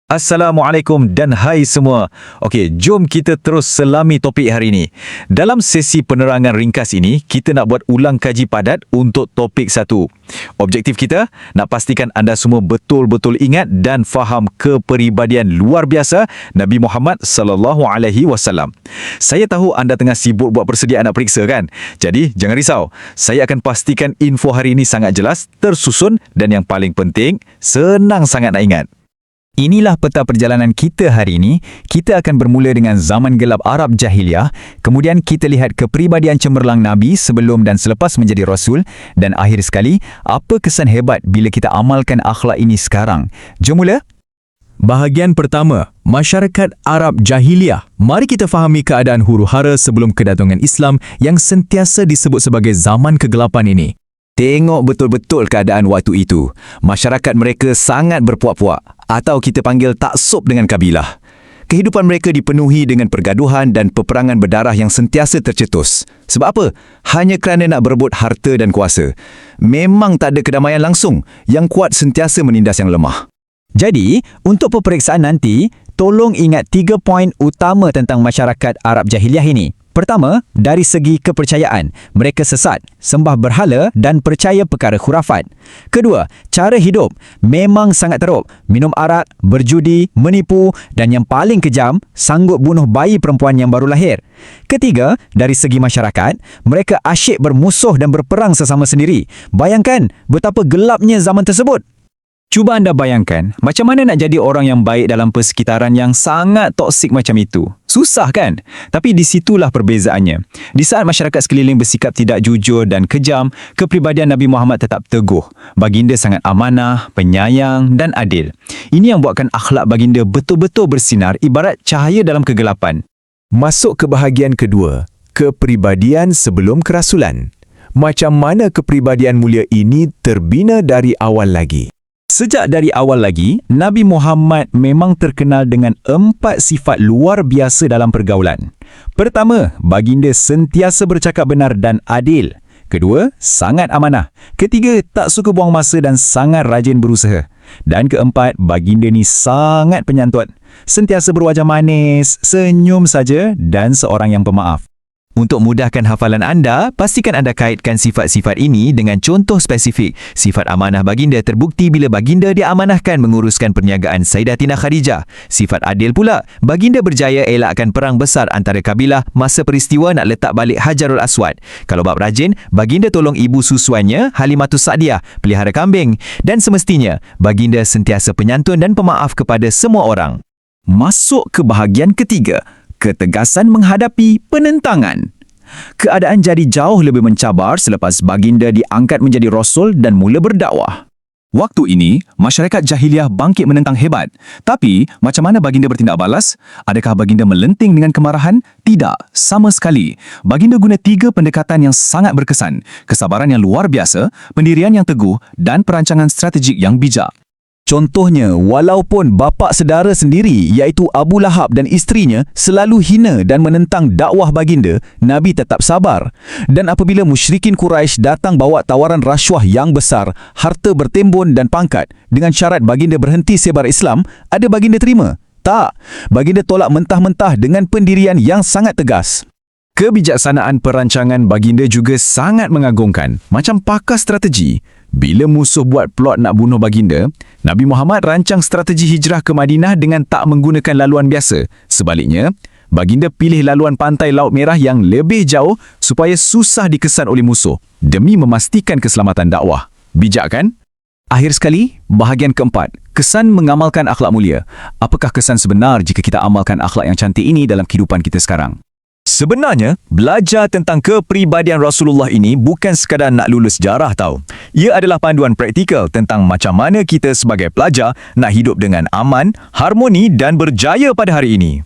Assalamualaikum dan hai semua. Okey, jom kita terus selami topik hari ini. Dalam sesi penerangan ringkas ini, kita nak buat ulang kaji padat untuk topik 1. Objektif kita, nak pastikan anda semua betul-betul ingat dan faham kepribadian luar biasa Nabi Muhammad SAW. Saya tahu anda tengah sibuk buat persediaan nak periksa kan? Jadi, jangan risau. Saya akan pastikan info hari ini sangat jelas, tersusun dan yang paling penting, senang sangat nak ingat. Inilah peta perjalanan kita hari ini. Kita akan bermula dengan zaman gelap Arab Jahiliyah, kemudian kita lihat kepribadian cemerlang Nabi sebelum dan selepas menjadi Rasul, dan akhir sekali, apa kesan hebat bila kita amalkan akhlak ini sekarang. Jom mula. Bahagian pertama, masyarakat Arab Jahiliyah. Mari kita fahami keadaan huru-hara sebelum kedatangan Islam yang sentiasa disebut sebagai zaman kegelapan ini. Tengok betul-betul keadaan waktu itu. Masyarakat mereka sangat berpuak-puak, atau kita panggil taksub dengan kabilah. Kehidupan mereka dipenuhi dengan pergaduhan dan peperangan berdarah yang sentiasa tercetus. Sebab apa? Hanya kerana nak berebut harta dan kuasa. Memang tak ada kedamaian langsung. Yang kuat sentiasa menindas yang lemah. Jadi, untuk peperiksaan nanti, tolong ingat 3 poin utama tentang masyarakat Arab Jahiliyah ini. Pertama, dari segi kepercayaan, mereka sesat, sembah berhala dan percaya perkara khurafat. Kedua, cara hidup memang sangat teruk, minum arak, berjudi, menipu dan yang paling kejam, sanggup bunuh bayi perempuan yang baru lahir. Ketiga, dari segi masyarakat, mereka asyik bermusuh dan berperang sesama sendiri. Bayangkan betapa gelapnya zaman tersebut. Cuba anda bayangkan, macam mana nak jadi orang yang baik dalam persekitaran yang sangat toksik macam itu? Susah kan? Tapi di situlah perbezaannya. Di saat masyarakat sekeliling bersikap tidak jujur dan kejam, kepribadian Nabi Muhammad tetap teguh. Baginda sangat amanah, penyayang dan adil. Ini yang buatkan akhlak baginda betul-betul bersinar ibarat cahaya dalam kegelapan. Masuk ke bahagian kedua, kepribadian sebelum kerasulan. Macam mana kepribadian mulia ini terbina dari awal lagi? Sejak dari awal lagi, Nabi Muhammad memang terkenal dengan 4 sifat luar biasa dalam pergaulan. Pertama, baginda sentiasa bercakap benar dan adil. Kedua, sangat amanah. Ketiga, tak suka buang masa dan sangat rajin berusaha. Dan keempat, baginda ni sangat penyantun. Sentiasa berwajah manis, senyum saja dan seorang yang pemaaf. Untuk mudahkan hafalan anda, pastikan anda kaitkan sifat-sifat ini dengan contoh spesifik. Sifat amanah baginda terbukti bila baginda diamanahkan menguruskan perniagaan Sayyidatina Khadijah. Sifat adil pula, baginda berjaya elakkan perang besar antara kabilah masa peristiwa nak letak balik Hajarul Aswad. Kalau bab rajin, baginda tolong ibu susuannya Halimatus Sa'diyah pelihara kambing. Dan semestinya, baginda sentiasa penyantun dan pemaaf kepada semua orang. Masuk ke bahagian ketiga, ketegasan menghadapi penentangan. Keadaan jadi jauh lebih mencabar selepas baginda diangkat menjadi Rasul dan mula berdakwah. Waktu ini, masyarakat jahiliyah bangkit menentang hebat. Tapi, macam mana baginda bertindak balas? Adakah baginda melenting dengan kemarahan? Tidak, sama sekali. Baginda guna 3 pendekatan yang sangat berkesan. Kesabaran yang luar biasa, pendirian yang teguh dan perancangan strategik yang bijak. Contohnya, walaupun bapa sedara sendiri iaitu Abu Lahab dan isterinya selalu hina dan menentang dakwah baginda, Nabi tetap sabar. Dan apabila musyrikin Quraisy datang bawa tawaran rasuah yang besar, harta bertembun dan pangkat dengan syarat baginda berhenti sebar Islam, ada baginda terima? Tak. Baginda tolak mentah-mentah dengan pendirian yang sangat tegas. Kebijaksanaan perancangan baginda juga sangat mengagumkan, macam pakar strategi. Bila musuh buat plot nak bunuh baginda, Nabi Muhammad rancang strategi hijrah ke Madinah dengan tak menggunakan laluan biasa. Sebaliknya, baginda pilih laluan pantai Laut Merah yang lebih jauh supaya susah dikesan oleh musuh demi memastikan keselamatan dakwah. Bijak kan? Akhir sekali, bahagian keempat, kesan mengamalkan akhlak mulia. Apakah kesan sebenar jika kita amalkan akhlak yang cantik ini dalam kehidupan kita sekarang? Sebenarnya, belajar tentang kepribadian Rasulullah ini bukan sekadar nak lulus sejarah tau. Ia adalah panduan praktikal tentang macam mana kita sebagai pelajar nak hidup dengan aman, harmoni dan berjaya pada hari ini.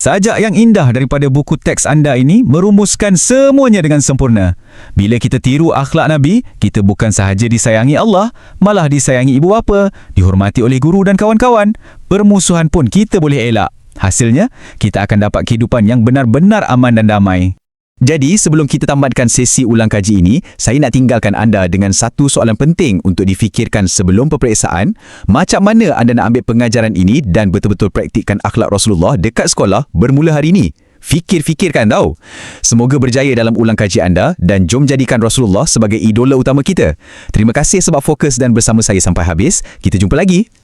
Sajak yang indah daripada buku teks anda ini merumuskan semuanya dengan sempurna. Bila kita tiru akhlak Nabi, kita bukan sahaja disayangi Allah, malah disayangi ibu bapa, dihormati oleh guru dan kawan-kawan. Permusuhan pun kita boleh elak. Hasilnya, kita akan dapat kehidupan yang benar-benar aman dan damai. Jadi, sebelum kita tamatkan sesi ulang kaji ini, saya nak tinggalkan anda dengan satu soalan penting untuk difikirkan sebelum peperiksaan. Macam mana anda nak ambil pengajaran ini dan betul-betul praktikkan akhlak Rasulullah dekat sekolah bermula hari ini? Fikir-fikirkan tau. Semoga berjaya dalam ulang kaji anda dan jom jadikan Rasulullah sebagai idola utama kita. Terima kasih sebab fokus dan bersama saya sampai habis. Kita jumpa lagi.